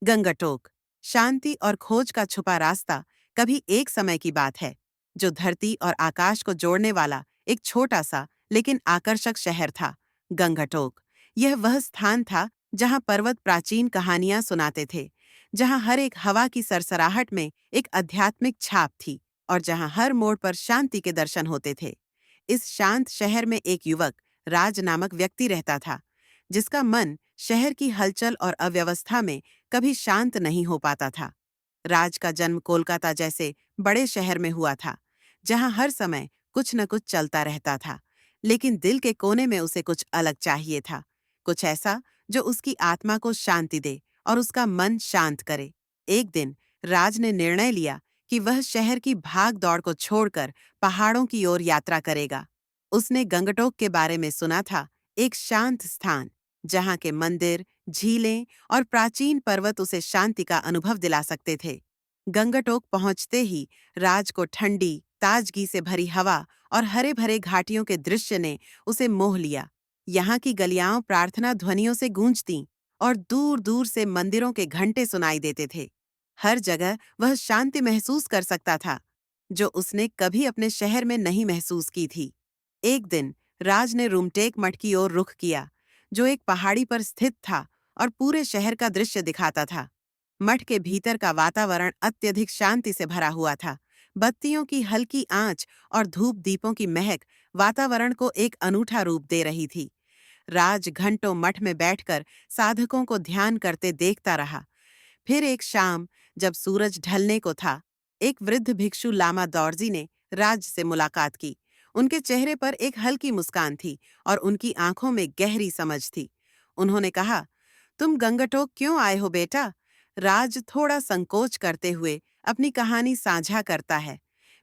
गंगटोक, शांति और खोज का छुपा रास्ता। कभी एक समय की बात है, जो धरती और आकाश को जोड़ने वाला एक छोटा सा लेकिन आकर्षक शहर था, गंगटोक। यह वह स्थान था जहां पर्वत प्राचीन कहानियां सुनाते थे, जहां हर एक हवा की सरसराहट में एक आध्यात्मिक छाप थी और जहां हर मोड़ पर शांति के दर्शन होते थे। इस शांत शहर में एक युवक, राज नामक व्यक्ति रहता था, जिसका मन शहर की हलचल और अव्यवस्था में कभी शांत नहीं हो पाता था। राज का जन्म कोलकाता जैसे बड़े शहर में हुआ था, जहां हर समय कुछ न कुछ चलता रहता था, लेकिन दिल के कोने में उसे कुछ अलग चाहिए था, कुछ ऐसा जो उसकी आत्मा को शांति दे और उसका मन शांत करे। एक दिन राज ने निर्णय लिया कि वह शहर की भाग दौड़ को छोड़कर पहाड़ों की ओर यात्रा करेगा। उसने गंगटोक के बारे में सुना था, एक शांत स्थान जहां के मंदिर, झीलें और प्राचीन पर्वत उसे शांति का अनुभव दिला सकते थे। गंगटोक पहुंचते ही राज को ठंडी, ताजगी से भरी हवा और हरे भरे घाटियों के दृश्य ने उसे मोह लिया। यहाँ की गलियां प्रार्थना ध्वनियों से गूंजतीं और दूर दूर से मंदिरों के घंटे सुनाई देते थे। हर जगह वह शांति महसूस कर सकता था, जो उसने कभी अपने शहर में नहीं महसूस की थी। एक दिन राज ने रूमटेक मठ की ओर रुख किया, जो एक पहाड़ी पर स्थित था और पूरे शहर का दृश्य दिखाता था। मठ के भीतर का वातावरण अत्यधिक शांति से भरा हुआ था। बत्तियों की हल्की आंच और धूप दीपों की महक वातावरण को एक अनूठा रूप दे रही थी। राज घंटों मठ में बैठकर साधकों को ध्यान करते देखता रहा। फिर एक शाम, जब सूरज ढलने को था, एक वृद्ध भिक्षु लामा दौरजी ने राज से मुलाकात की। उनके चेहरे पर एक हल्की मुस्कान थी और उनकी आंखों में गहरी समझ थी। उन्होंने कहा, तुम गंगटोक क्यों आए हो बेटा? राज थोड़ा संकोच करते हुए अपनी कहानी साझा करता है।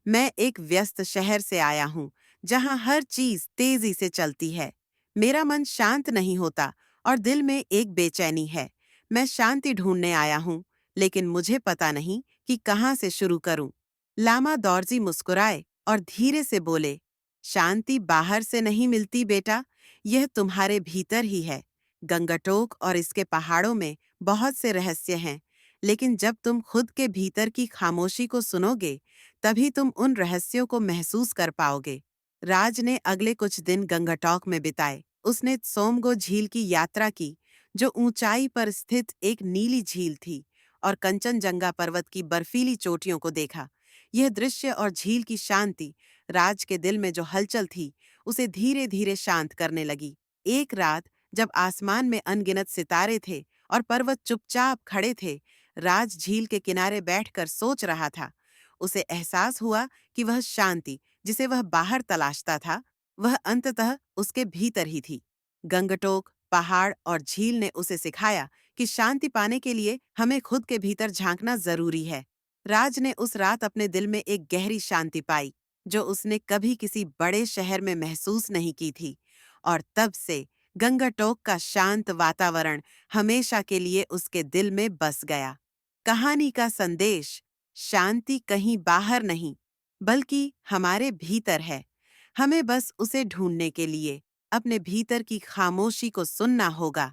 मैं एक व्यस्त शहर से आया हूँ, जहाँ हर चीज तेजी से चलती है। मेरा मन शांत नहीं होता और दिल में एक बेचैनी है। मैं शांति ढूंढने आया हूँ, लेकिन मुझे पता नहीं कि कहाँ से शुरू करूं। लामा दौरजी मुस्कुराए और धीरे से बोले, शांति बाहर से नहीं मिलती बेटा, यह तुम्हारे भीतर ही है। गंगटोक और इसके पहाड़ों में बहुत से रहस्य हैं, लेकिन जब तुम खुद के भीतर की खामोशी को सुनोगे, तभी तुम उन रहस्यों को महसूस कर पाओगे। राज ने अगले कुछ दिन गंगटोक में बिताए। उसने सोमगो झील की यात्रा की, जो ऊंचाई पर स्थित एक नीली झील थी, और कंचनजंगा पर्वत की बर्फीली चोटियों को देखा। यह दृश्य और झील की शांति राज के दिल में जो हलचल थी, उसे धीरे धीरे शांत करने लगी। एक रात, जब आसमान में अनगिनत सितारे थे और पर्वत चुपचाप खड़े थे, राज झील के किनारे बैठकर सोच रहा था। उसे एहसास हुआ कि वह शांति, जिसे वह बाहर तलाशता था, वह अंततः उसके भीतर ही थी। गंगटोक, पहाड़ और झील ने उसे सिखाया कि शांति पाने के लिए हमें खुद के भीतर झांकना जरूरी है। राज ने उस रात अपने दिल में एक गहरी शांति पाई, जो उसने कभी किसी बड़े शहर में महसूस नहीं की थी, और तब से गंगटोक का शांत वातावरण हमेशा के लिए उसके दिल में बस गया। कहानी का संदेश, शांति कहीं बाहर नहीं, बल्कि हमारे भीतर है। हमें बस उसे ढूंढने के लिए अपने भीतर की खामोशी को सुनना होगा।